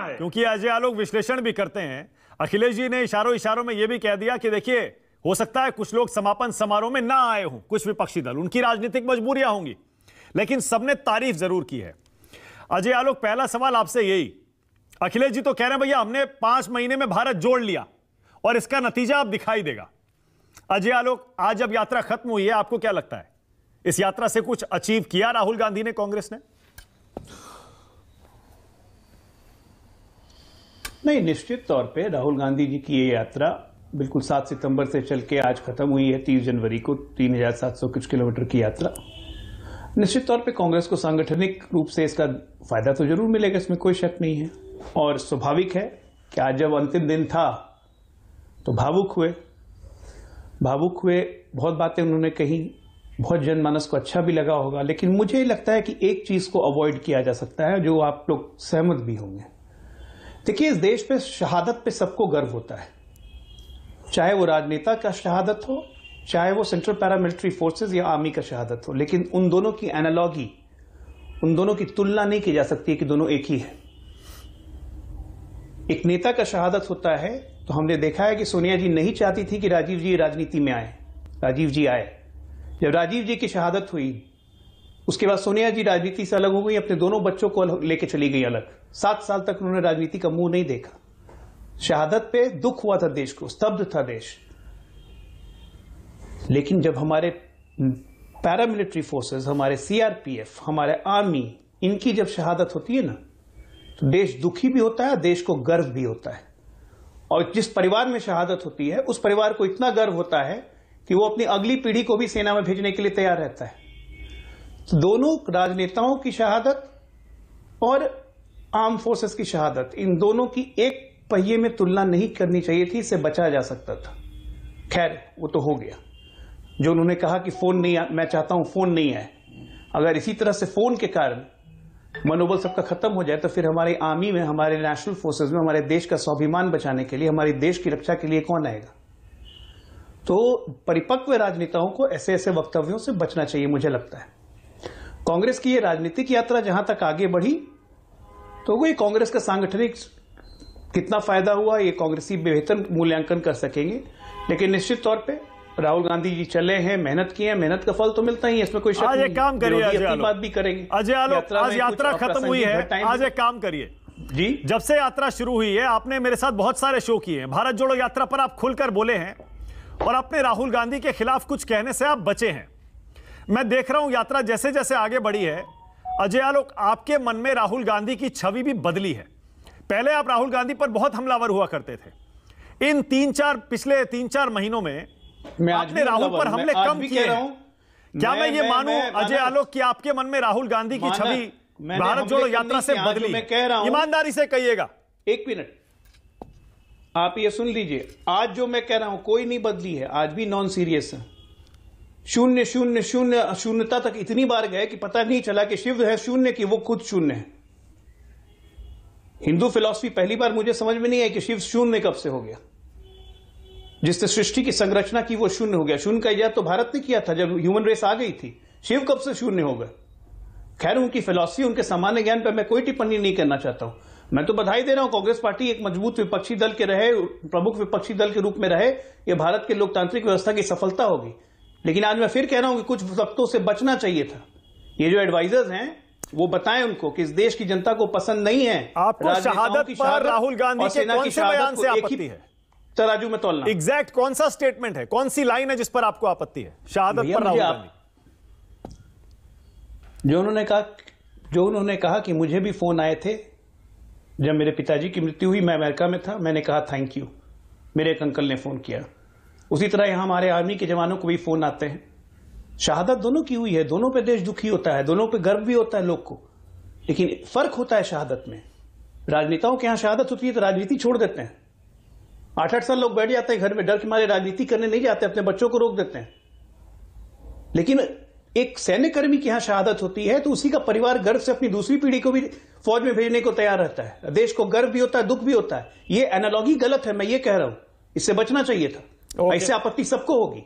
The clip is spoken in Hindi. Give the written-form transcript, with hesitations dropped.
है। क्योंकि अजय आलोक विश्लेषण भी करते हैं। अखिलेश जी ने इशारों में यह भी कह दिया कि देखिए, हो सकता है कुछ लोग समापन समारोह में ना आए हों, कुछ विपक्षी दल, उनकी राजनीतिक मजबूरियां होंगी, लेकिन सबने तारीफ जरूर की है। अजय आलोक, पहला सवाल आपसे यही, अखिलेश जी तो कह रहे हैं भैया हमने 5 महीने में भारत जोड़ लिया और इसका नतीजा अब दिखाई देगा। अजय आलोक, आज जब यात्रा खत्म हुई है, आपको क्या लगता है, इस यात्रा से कुछ अचीव किया राहुल गांधी ने, कांग्रेस ने? नहीं, निश्चित तौर पे राहुल गांधी जी की ये यात्रा बिल्कुल 7 सितंबर से चल के आज खत्म हुई है 30 जनवरी को, 3700 कुछ किलोमीटर की यात्रा। निश्चित तौर पे कांग्रेस को सांगठनिक रूप से इसका फायदा तो जरूर मिलेगा, इसमें कोई शक नहीं है। और स्वाभाविक है कि आज जब अंतिम दिन था तो भावुक हुए, बहुत बातें उन्होंने कही, बहुत जनमानस को अच्छा भी लगा होगा। लेकिन मुझे लगता है कि एक चीज को अवॉइड किया जा सकता है, जो आप लोग सहमत भी होंगे। देखिए, इस देश पे शहादत पे सबको गर्व होता है, चाहे वो राजनेता का शहादत हो, चाहे वो सेंट्रल पैरामिलिट्री फोर्सेस या आर्मी का शहादत हो। लेकिन उन दोनों की एनालॉगी, उन दोनों की तुलना नहीं की जा सकती कि दोनों एक ही है। एक नेता का शहादत होता है तो हमने देखा है कि सोनिया जी नहीं चाहती थी कि राजीव जी राजनीति में आए, राजीव जी आए। जब राजीव जी की शहादत हुई, उसके बाद सोनिया जी राजनीति से अलग हो गई, अपने दोनों बच्चों को लेकर चली गई अलग। 7 साल तक उन्होंने राजनीति का मुंह नहीं देखा। शहादत पे दुख हुआ था देश को, स्तब्ध था देश। लेकिन जब हमारे पैरामिलिट्री फोर्सेस, हमारे सीआरपीएफ, हमारे आर्मी, इनकी जब शहादत होती है ना, तो देश दुखी भी होता है, देश को गर्व भी होता है। और जिस परिवार में शहादत होती है, उस परिवार को इतना गर्व होता है कि वो अपनी अगली पीढ़ी को भी सेना में भेजने के लिए तैयार रहता है। तो दोनों राजनेताओं की शहादत और आर्म फोर्सेस की शहादत, इन दोनों की एक पहिए में तुलना नहीं करनी चाहिए थी, इससे बचा जा सकता था। खैर, वो तो हो गया। जो उन्होंने कहा कि फोन नहीं, मैं चाहता हूं फोन नहीं आए, अगर इसी तरह से फोन के कारण मनोबल सबका खत्म हो जाए तो फिर हमारी आर्मी में, हमारे नेशनल फोर्सेस में, हमारे देश का स्वाभिमान बचाने के लिए, हमारे देश की रक्षा के लिए कौन आएगा? तो परिपक्व राजनेताओं को ऐसे ऐसे वक्तव्यों से बचना चाहिए, मुझे लगता है। कांग्रेस की ये राजनीतिक यात्रा जहां तक आगे बढ़ी, तो वही कांग्रेस का सांगठनिक कितना फायदा हुआ, ये कांग्रेसी बेहतर मूल्यांकन कर सकेंगे। लेकिन निश्चित तौर पे राहुल गांधी जी चले हैं, मेहनत की है, मेहनत का फल तो मिलता ही है, इसमें कोई शक नहीं। आज एक काम करिए अजय आलोक, बात भी करेंगे अजय आलोक, आज यात्रा खत्म हुई है, आज एक काम करिए जी। जब से यात्रा शुरू हुई है, आपने मेरे साथ बहुत सारे शो किए हैं, भारत जोड़ो यात्रा पर आप खुलकर बोले हैं और अपने राहुल गांधी के खिलाफ कुछ कहने से आप बचे हैं। मैं देख रहा हूं यात्रा जैसे जैसे आगे बढ़ी है, अजय आलोक, आपके मन में राहुल गांधी की छवि भी बदली है। पहले आप राहुल गांधी पर बहुत हमलावर हुआ करते थे। इन पिछले 3-4 महीनों में आपने राहुल पर हमले कम किए हैं। क्या मैं ये मानूं अजय आलोक कि आपके मन में राहुल गांधी की छवि भारत जोड़ो यात्रा से बदली? मैं कह रहा हूं, ईमानदारी से कहिएगा। 1 मिनट, आप ये सुन लीजिए। आज जो मैं कह रहा हूं कोई नहीं बदली है, आज भी नॉन सीरियस है। 0 0 0 शून्यता तक इतनी बार गए कि पता नहीं चला कि शिव है शून्य की वो खुद शून्य है। हिंदू फिलॉसफी पहली बार मुझे समझ में नहीं आई कि शिव शून्य कब से हो गया। जिससे सृष्टि की संरचना की वो शून्य हो गया। शून्य का इजाद तो भारत ने किया था जब ह्यूमन रेस आ गई थी। शिव कब से शून्य हो गए? खैर, उनकी फिलॉसफी, उनके सामान्य ज्ञान पर मैं कोई टिप्पणी नहीं करना चाहता हूं। मैं तो बधाई दे रहा हूं, कांग्रेस पार्टी एक मजबूत विपक्षी दल के रहे, प्रमुख विपक्षी दल के रूप में रहे, ये भारत के लोकतांत्रिक व्यवस्था की सफलता होगी। लेकिन आज मैं फिर कह रहा हूं कि कुछ वक्तों से बचना चाहिए था। ये जो एडवाइजर्स हैं वो बताएं उनको कि इस देश की जनता को पसंद नहीं है आपको शहादत पर राहुल गांधी के कौन से बयान से आपत्ति है? तराजू में तोलना। एग्जैक्ट कौन सा स्टेटमेंट है, कौन सी लाइन है जिस पर आपको आपत्ति है शहादत पर राहुल गांधी? जो उन्होंने कहा कि मुझे भी फोन आए थे जब मेरे पिताजी की मृत्यु हुई, मैं अमेरिका में था, मैंने कहा थैंक यू, मेरे एक अंकल ने फोन किया। उसी तरह यहां हमारे आर्मी के जवानों को भी फोन आते हैं। शहादत दोनों की हुई है, दोनों पे देश दुखी होता है, दोनों पे गर्व भी होता है लोग को। लेकिन फर्क होता है शहादत में। राजनेताओं के यहां शहादत होती है तो राजनीति छोड़ देते हैं। 8-8 साल लोग बैठ जाते हैं घर में, डर के मारे राजनीति करने नहीं जाते, अपने बच्चों को रोक देते हैं। लेकिन एक सैन्य कर्मी की यहां शहादत होती है तो उसी का परिवार गर्व से अपनी दूसरी पीढ़ी को भी फौज में भेजने को तैयार रहता है। देश को गर्व भी होता है, दुख भी होता है। ये एनालॉगी गलत है, मैं ये कह रहा हूं, इससे बचना चाहिए था। ऐसे आपत्ति सबको होगी।